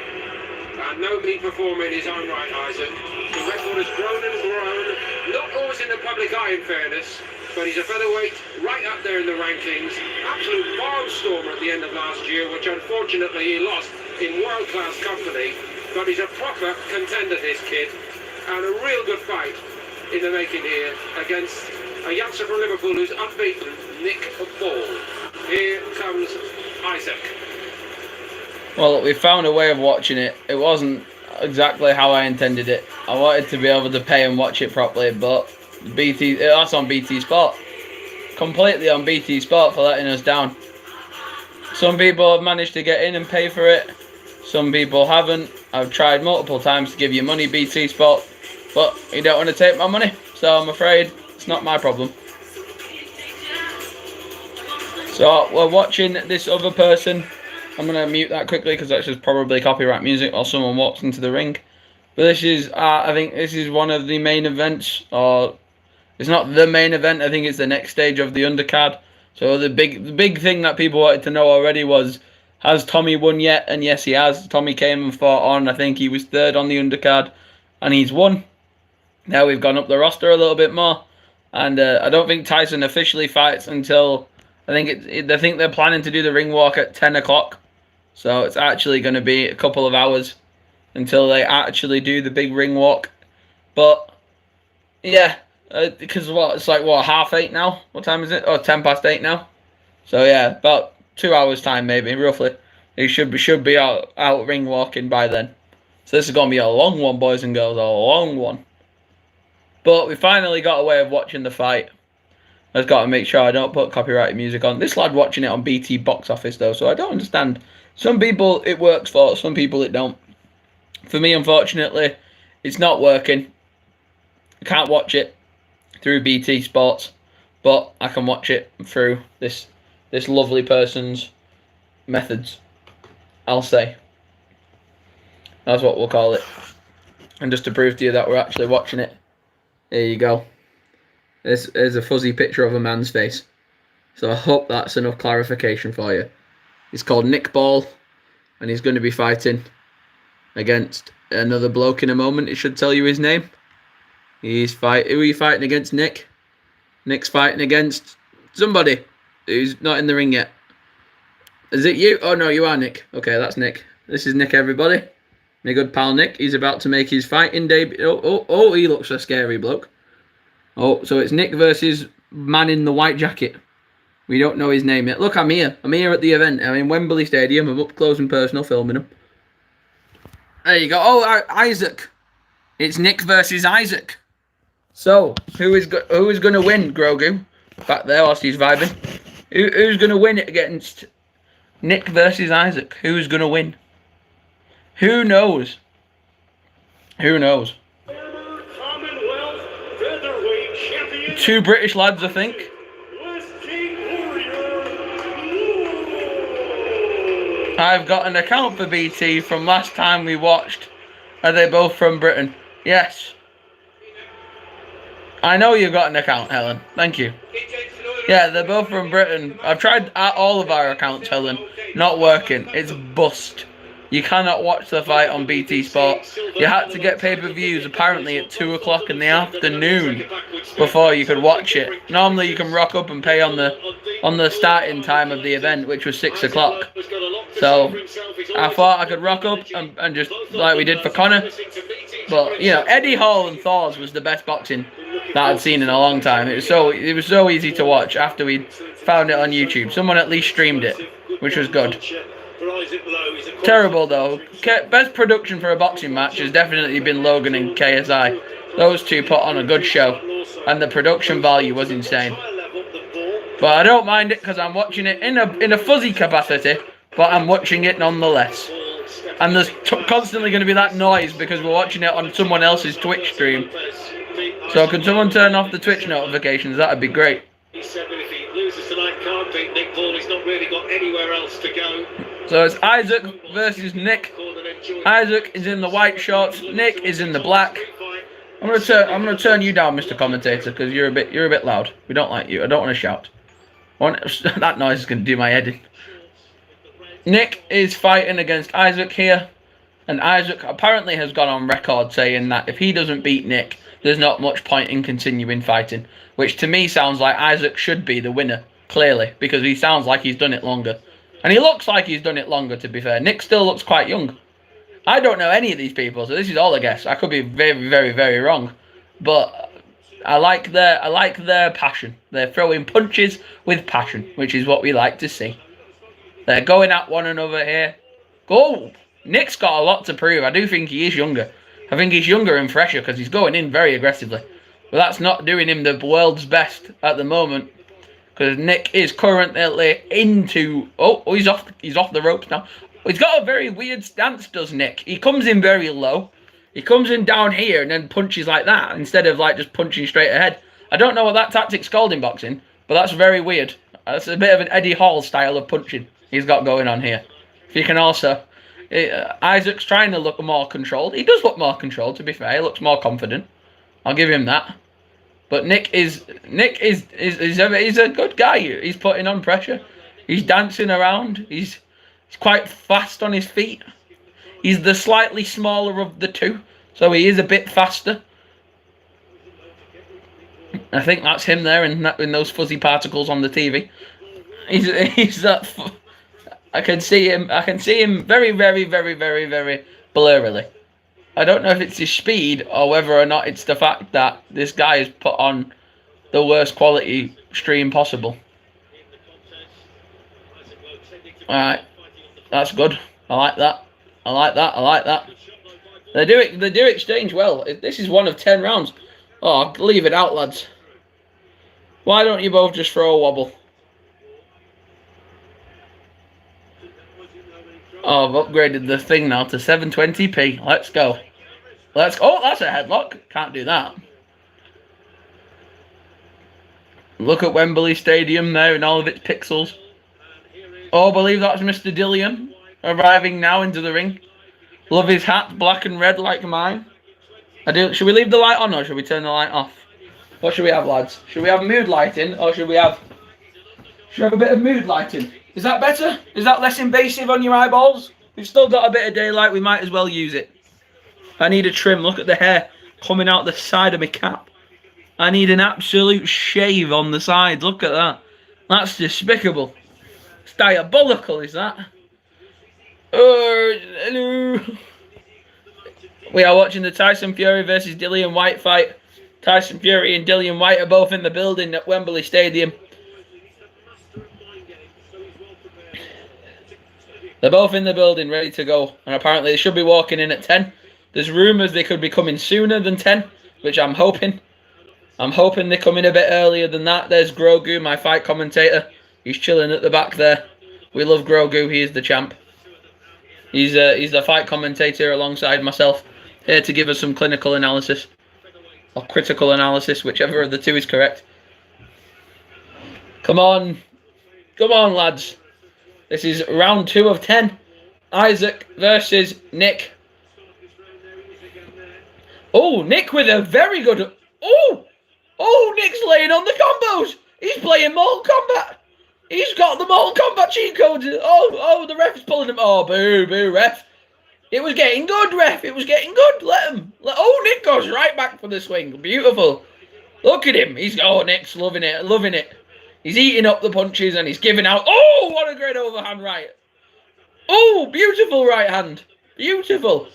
and no mean performer in his own right, Isaac. The record has grown and grown, not always in the public eye in fairness, but he's a featherweight right up there in the rankings. Absolute barnstormer at the end of last year, which unfortunately he lost in world-class company, but he's a proper contender, this kid, and a real good fight in the making here against a youngster from Liverpool who's unbeaten, Nick Ball. Here comes Isaac. Well, we found a way of watching it. It wasn't exactly how I intended it. I wanted to be able to pay and watch it properly, but that's on BT Sport. Completely on BT Sport for letting us down. Some people have managed to get in and pay for it. Some people haven't. I've tried multiple times to give you money, BT Sport, but you don't want to take my money, so I'm afraid it's not my problem. So we're watching this other person. I'm going to mute that quickly because that's just probably copyright music while someone walks into the ring. But this is, I think this is one of the main events, or it's not the main event. I think it's the next stage of the undercard. So the big thing that people wanted to know already was, has Tommy won yet? And yes, he has. Tommy came and fought on. I think he was third on the undercard, and he's won. Now we've gone up the roster a little bit more, and I don't think Tyson officially fights until I think they're planning to do the ring walk at 10 o'clock. So it's actually going to be a couple of hours until they actually do the big ring walk. But yeah, because it's like 8:30 now. What time is it? Oh, 8:10 now. So yeah, about 2 hours time maybe, roughly. They should be out ring walking by then. So this is going to be a long one, boys and girls, a long one. But we finally got a way of watching the fight. I've got to make sure I don't put copyrighted music on. This lad watching it on BT Box Office though, so I don't understand. Some people it works for, some people it don't. For me, unfortunately, it's not working. I can't watch it through BT Sports, but I can watch it through this lovely person's methods, I'll say. That's what we'll call it. And just to prove to you that we're actually watching it, there you go. There's a fuzzy picture of a man's face. So I hope that's enough clarification for you. He's called Nick Ball, and he's going to be fighting against another bloke in a moment. It should tell you his name. Who are you fighting against, Nick? Nick's fighting against somebody who's not in the ring yet. Is it you? Oh no, you are Nick. Okay, that's Nick. This is Nick, everybody. My good pal Nick. He's about to make his fighting debut. Oh, he looks a scary bloke. Oh, so it's Nick versus man in the white jacket. We don't know his name yet. Look, I'm here. I'm here at the event. I'm in Wembley Stadium. I'm up close and personal filming him. There you go. Oh, Isaac. It's Nick versus Isaac. So, who is going to win, Grogu? Back there whilst he's vibing. Who's going to win it against Nick versus Isaac? Who's going to win? Who knows? Who knows? Commonwealth featherweight champion. Two British lads, I think. I've got an account for BT from last time we watched. Are they both from Britain? Yes. I know you've got an account, Helen. Thank you. Yeah, they're both from Britain. I've tried all of our accounts, Helen. Not working. It's bust. You cannot watch the fight on BT Sport. You had to get pay-per-views apparently at 2 o'clock in the afternoon before you could watch it. Normally you can rock up and pay on the starting time of the event, which was 6 o'clock. So I thought I could rock up and just like we did for Connor. But you know, Eddie Hall and Thor's was the best boxing that I'd seen in a long time. It was so easy to watch after we found it on YouTube. Someone at least streamed it, which was good. Terrible though. Best production for a boxing match has definitely been Logan and KSI. Those two put on a good show, and the production value was insane. But I don't mind it because I'm watching it in a fuzzy capacity, but I'm watching it nonetheless. And there's constantly going to be that noise because we're watching it on someone else's Twitch stream. So can someone turn off the Twitch notifications? That'd be great. He said that if he loses tonight, can't beat Nick Paul, he's not really got anywhere else to go. So it's Isaac versus Nick. Isaac is in the white shorts. Nick is in the black. I'm gonna turn you down, Mr. Commentator, because you're a bit loud. We don't like you. I don't want to shout. That noise is gonna do my head in. Nick is fighting against Isaac here, and Isaac apparently has gone on record saying that if he doesn't beat Nick, there's not much point in continuing fighting, which to me sounds like Isaac should be the winner, clearly, because he sounds like he's done it longer. And he looks like he's done it longer, to be fair. Nick still looks quite young. I don't know any of these people, so this is all a guess. I could be very, very, very wrong. But I like their passion. They're throwing punches with passion, which is what we like to see. They're going at one another here. Go! Nick's got a lot to prove. I do think he is younger. I think he's younger and fresher because he's going in very aggressively. But that's not doing him the world's best at the moment. Because Nick is currently into... Oh, he's off the ropes now. He's got a very weird stance, does Nick. He comes in very low. He comes in down here and then punches like that instead of like just punching straight ahead. I don't know what that tactic's called in boxing, but that's very weird. That's a bit of an Eddie Hall style of punching he's got going on here. If you can also... Isaac's trying to look more controlled. He does look more controlled, to be fair. He looks more confident. I'll give him that. But Nick is a good guy. He's putting on pressure. He's dancing around. He's quite fast on his feet. He's the slightly smaller of the two, so he is a bit faster. I think that's him there in those fuzzy particles on the TV. He's that. I can see him very, very, very, very, very blurrily. I don't know if it's his speed or whether or not it's the fact that this guy has put on the worst quality stream possible. Alright. That's good. I like that. I like that. I like that. They do exchange well. This is 1 of 10 rounds. Oh, leave it out, lads. Why don't you both just throw a wobble? Oh, I've upgraded the thing now to 720p. Let's go. Oh, that's a headlock. Can't do that. Look at Wembley Stadium there in all of its pixels. Oh, I believe that's Mr. Dillian arriving now into the ring. Love his hat, black and red like mine. Should we leave the light on or should we turn the light off? What should we have, lads? Should we have mood lighting or should we have a bit of mood lighting? Is that better? Is that less invasive on your eyeballs? We've still got a bit of daylight. We might as well use it. I need a trim. Look at the hair coming out the side of my cap. I need an absolute shave on the side. Look at that. That's despicable. It's diabolical, is that? Hello. We are watching the Tyson Fury versus Dillian Whyte fight. Tyson Fury and Dillian Whyte are both in the building at Wembley Stadium. They're both in the building, ready to go. And apparently they should be walking in at 10. There's rumours they could be coming sooner than 10, which I'm hoping. I'm hoping they come in a bit earlier than that. There's Grogu, my fight commentator. He's chilling at the back there. We love Grogu. He is the champ. He's the fight commentator alongside myself, here to give us some clinical analysis. Or critical analysis, whichever of the two is correct. Come on. Come on, lads. This is round 2 of 10. Isaac versus Nick. Oh, Nick with a very good... Oh, Nick's laying on the combos. He's playing Mortal Kombat. He's got the Mortal Kombat cheat codes. Oh, the ref is pulling him. Oh, boo, ref. It was getting good, ref. It was getting good. Let him. Oh, Nick goes right back for the swing. Beautiful. Look at him. Nick's loving it. He's eating up the punches and he's giving out. Oh, what a great overhand right. Oh, beautiful right hand. Beautiful.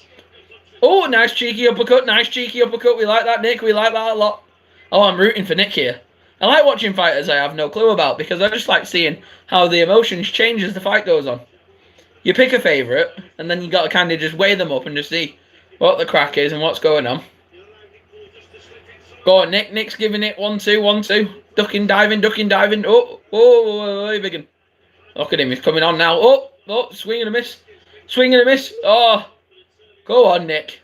Oh, nice cheeky uppercut. We like that, Nick. We like that a lot. Oh, I'm rooting for Nick here. I like watching fighters I have no clue about because I just like seeing how the emotions change as the fight goes on. You pick a favourite and then you got to kind of just weigh them up and just see what the crack is and what's going on. Go on, Nick. Nick's giving it 1-2, 1-2. Ducking, diving. Oh, big one. Look at him. He's coming on now. Oh, swing and a miss. Swing and a miss. Oh, go on, Nick.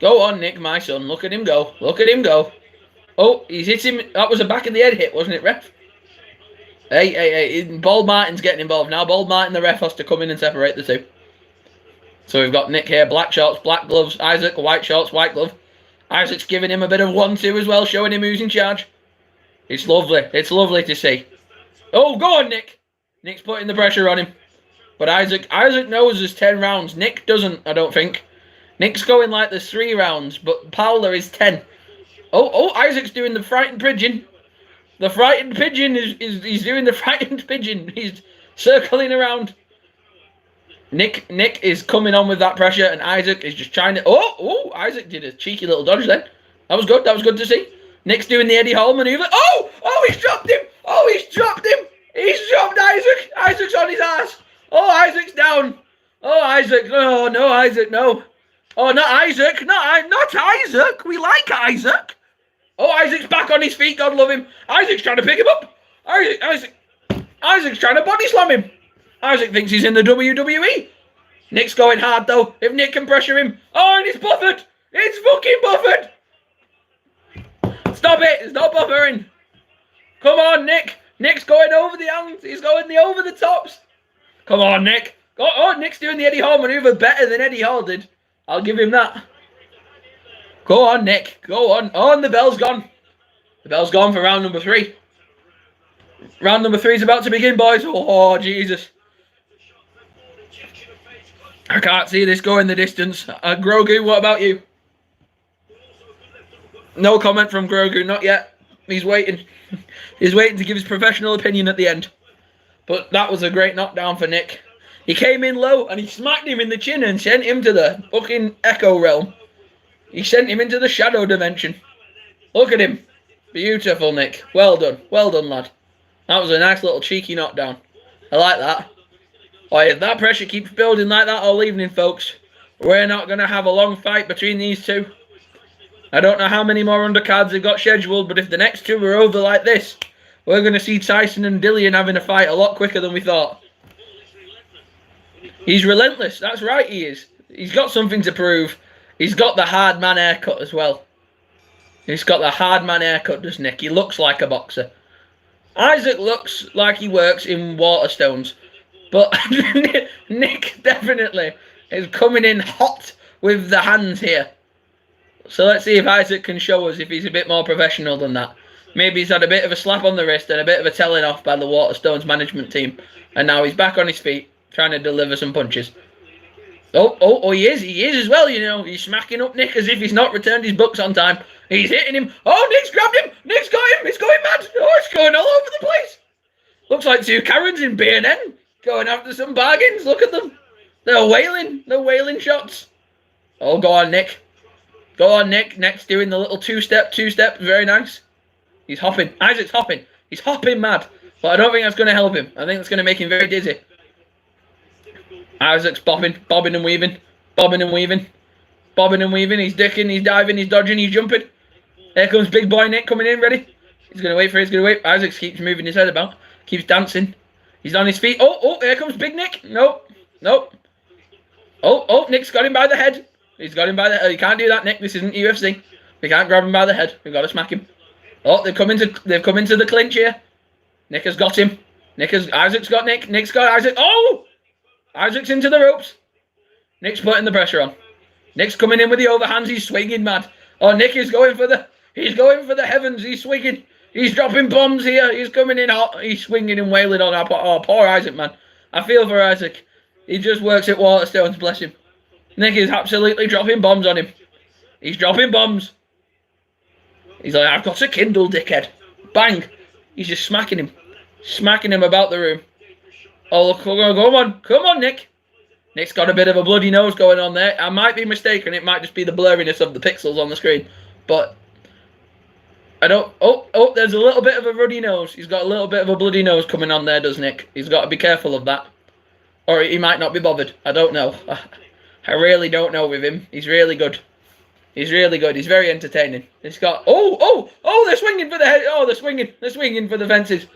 Go on, Nick, my son. Look at him go. Look at him go. Oh, he's hit him. That was a back of the head hit, wasn't it, ref? Hey. Bald Martin's getting involved now. Bald Martin, the ref, has to come in and separate the two. So we've got Nick here. Black shorts, black gloves. Isaac, white shorts, white glove. Isaac's giving him a bit of 1-2 as well, showing him who's in charge. It's lovely. It's lovely to see. Oh, go on, Nick. Nick's putting the pressure on him. But Isaac knows there's 10 rounds. Nick doesn't, I don't think. Nick's going like there's 3 rounds, but Paula is 10. Oh, Isaac's doing the frightened pigeon. The frightened pigeon he's doing the frightened pigeon. He's circling around. Nick is coming on with that pressure, and Isaac is just trying to... Oh, Isaac did a cheeky little dodge then. That was good. That was good to see. Nick's doing the Eddie Hall maneuver. Oh, he's dropped him. Oh, he's dropped him. He's dropped Isaac. Isaac's on his ass. Oh, Isaac's down. Oh, Isaac. No, Isaac, no. Oh, not Isaac. Not Isaac. We like Isaac. Oh, Isaac's back on his feet. God love him. Isaac's trying to pick him up. Isaac's trying to body slam him. Isaac thinks he's in the WWE. Nick's going hard, though. If Nick can pressure him. Oh, and it's buffered. It's fucking buffered. Stop it. It's not buffering. Come on, Nick. Nick's going over the hands. He's going over the tops. Come on, Nick. Oh, Nick's doing the Eddie Hall maneuver better than Eddie Hall did. I'll give him that. Go on, Nick. Go on. Oh, and the bell's gone. The bell's gone for round number 3. Round number 3 is about to begin, boys. Oh, Jesus. I can't see this going the distance. Grogu, what about you? No comment from Grogu, not yet. He's waiting. He's waiting to give his professional opinion at the end. But that was a great knockdown for Nick. He came in low and he smacked him in the chin and sent him to the fucking Echo Realm. He sent him into the Shadow Dimension. Look at him. Beautiful, Nick. Well done. Well done, lad. That was a nice little cheeky knockdown. I like that. Oh, if that pressure keeps building like that all evening, folks, we're not going to have a long fight between these two. I don't know how many more undercards they've got scheduled, but if the next 2 are over like this, we're going to see Tyson and Dillian having a fight a lot quicker than we thought. He's relentless. That's right, he is. He's got something to prove. He's got the hard man haircut as well. He's got the hard man haircut, does Nick? He looks like a boxer. Isaac looks like he works in Waterstones. But Nick definitely is coming in hot with the hands here. So let's see if Isaac can show us if he's a bit more professional than that. Maybe he's had a bit of a slap on the wrist and a bit of a telling off by the Waterstones management team. And now he's back on his feet, trying to deliver some punches. Oh, he is as well, you know. He's smacking up Nick as if he's not returned his books on time. He's hitting him. Oh, Nick's grabbed him. Nick's got him. He's going mad. Oh, it's going all over the place. Looks like 2 Karens in B&N going after some bargains. Look at them. They're wailing. They're wailing shots. Oh, go on, Nick. Go on, Nick. Nick's doing the little two-step. Very nice. He's hopping. Isaac's hopping. He's hopping mad. But I don't think that's going to help him. I think that's going to make him very dizzy. Isaac's bobbing and weaving. He's dicking, he's diving, he's dodging, he's jumping. Here comes big boy Nick coming in, ready. He's going to wait for it, Isaac keeps moving his head about. Keeps dancing. He's on his feet. Oh, here comes big Nick. Nope. Oh, Nick's got him by the head. He's got him by the head. You can't do that, Nick. This isn't UFC. We can't grab him by the head. We've got to smack him. Oh, they've come into the clinch here. Nick has got him. Isaac's got Nick. Nick's got Isaac. Oh! Isaac's into the ropes. Nick's putting the pressure on. Nick's coming in with the overhands. He's swinging mad. Oh, Nick is going for the heavens. He's swinging. He's dropping bombs here. He's coming in hot. He's swinging and wailing on our poor Isaac, man. I feel for Isaac. He just works at Waterstones, bless him. Nick is absolutely dropping bombs on him. He's dropping bombs. He's like, I've got a Kindle, dickhead. Bang. He's just smacking him. Smacking him about the room. Oh, look, come on, Nick. Nick's got a bit of a bloody nose going on there. I might be mistaken. It might just be the blurriness of the pixels on the screen. But I don't... Oh, there's a little bit of a ruddy nose. He's got a little bit of a bloody nose coming on there, does Nick? He's got to be careful of that. Or he might not be bothered. I don't know. I really don't know with him. He's really good. He's really good. He's very entertaining. He's got... Oh, they're swinging for the head. Oh, they're swinging for the fences.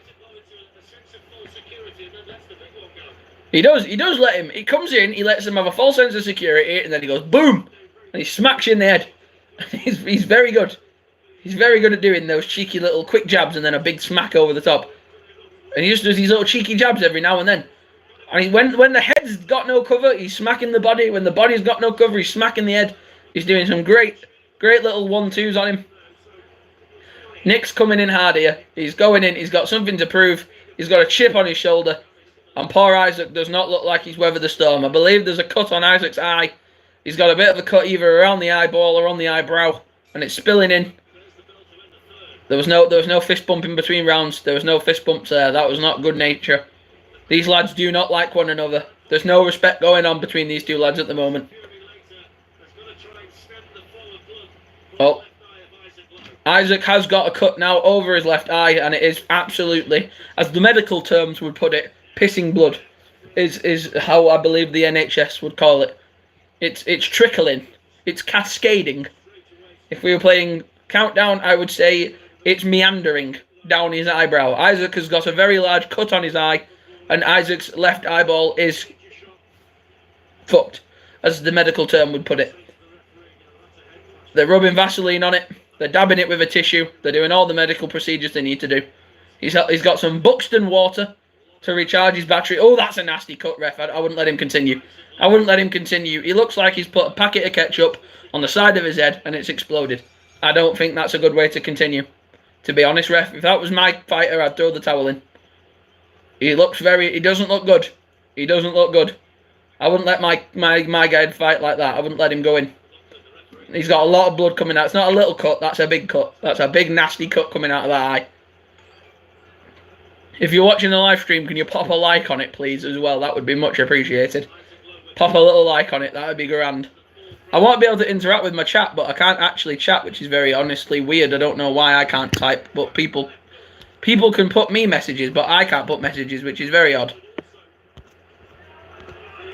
He does let him. He comes in, he lets him have a false sense of security, and then he goes boom, and he smacks you in the head. He's very good. He's very good at doing those cheeky little quick jabs and then a big smack over the top. And he just does these little cheeky jabs every now and then. And when the head's got no cover, he's smacking the body. When the body's got no cover, he's smacking the head. He's doing some great little 1-2s on him. Nick's coming in hard here. He's going in. He's got something to prove. He's got a chip on his shoulder. And poor Isaac does not look like he's weathered the storm. I believe there's a cut on Isaac's eye. He's got a bit of a cut either around the eyeball or on the eyebrow. And it's spilling in. There was no fist bump in between rounds. There was no fist bumps there. That was not good nature. These lads do not like one another. There's no respect going on between these two lads at the moment. Oh. Isaac has got a cut now over his left eye, and it is absolutely, as the medical terms would put it, pissing blood. Is how I believe the NHS would call it. It's trickling. It's cascading. If we were playing Countdown, I would say it's meandering down his eyebrow. Isaac has got a very large cut on his eye, and Isaac's left eyeball is fucked, as the medical term would put it. They're rubbing Vaseline on it. They're dabbing it with a tissue. They're doing all the medical procedures they need to do. He's got some Buxton water to recharge his battery. Oh, that's a nasty cut, ref. I wouldn't let him continue. I wouldn't let him continue. He looks like he's put a packet of ketchup on the side of his head and it's exploded. I don't think that's a good way to continue. To be honest, ref, if that was my fighter, I'd throw the towel in. He doesn't look good. He doesn't look good. I wouldn't let my guy fight like that. I wouldn't let him go in. He's got a lot of blood coming out. It's not a little cut. That's a big cut. That's a big, nasty cut coming out of that eye. If you're watching the live stream, can you pop a like on it, please, as well? That would be much appreciated. Pop a little like on it. That would be grand. I won't be able to interact with my chat, but I can't actually chat, which is very honestly weird. I don't know why I can't type, but people can put me messages, but I can't put messages, which is very odd.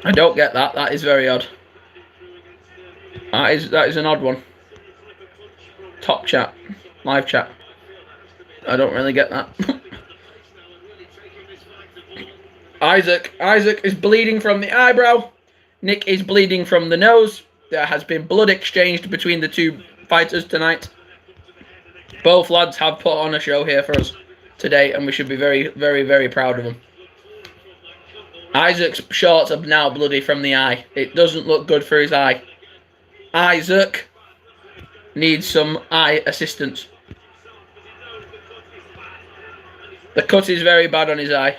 I don't get that. That is very odd. That is an odd one. Top chat. Live chat. I don't really get that. Isaac is bleeding from the eyebrow. Nick is bleeding from the nose. There has been blood exchanged between the two fighters tonight. Both lads have put on a show here for us today, and we should be very, very, very proud of them. Isaac's shorts are now bloody from the eye. It doesn't look good for his eye. Isaac needs some eye assistance. The cut is very bad on his eye.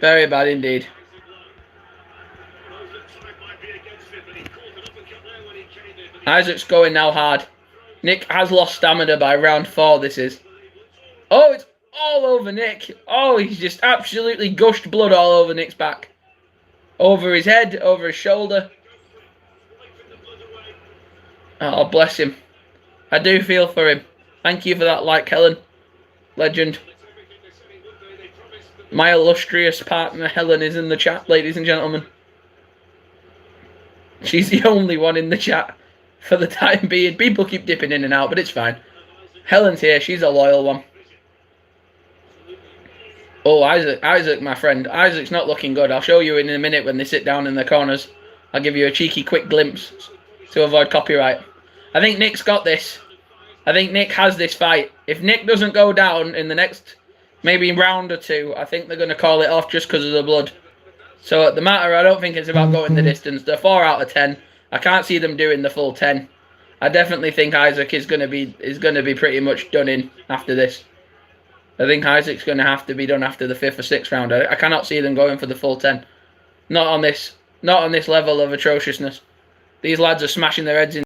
Very bad indeed. Isaac's going now hard. Nick has lost stamina by round 4, this is. Oh, it's all over Nick. Oh, he's just absolutely gushed blood all over Nick's back. Over his head, over his shoulder. Oh, bless him. I do feel for him. Thank you for that like, Helen. Legend. My illustrious partner, Helen, is in the chat, ladies and gentlemen. She's the only one in the chat for the time being. People keep dipping in and out, but it's fine. Helen's here. She's a loyal one. Oh, Isaac, my friend. Isaac's not looking good. I'll show you in a minute when they sit down in the corners. I'll give you a cheeky, quick glimpse to avoid copyright. I think Nick's got this. I think Nick has this fight. If Nick doesn't go down in the next maybe round or 2, I think they're going to call it off just because of the blood. So at the matter, I don't think it's about going the distance. They're 4 out of 10. I can't see them doing the full 10. I definitely think Isaac is going to be pretty much done in after this. I think Isaac's going to have to be done after the 5th or 6th round. I cannot see them going for the full 10. Not on this level of atrociousness. These lads are smashing their heads in.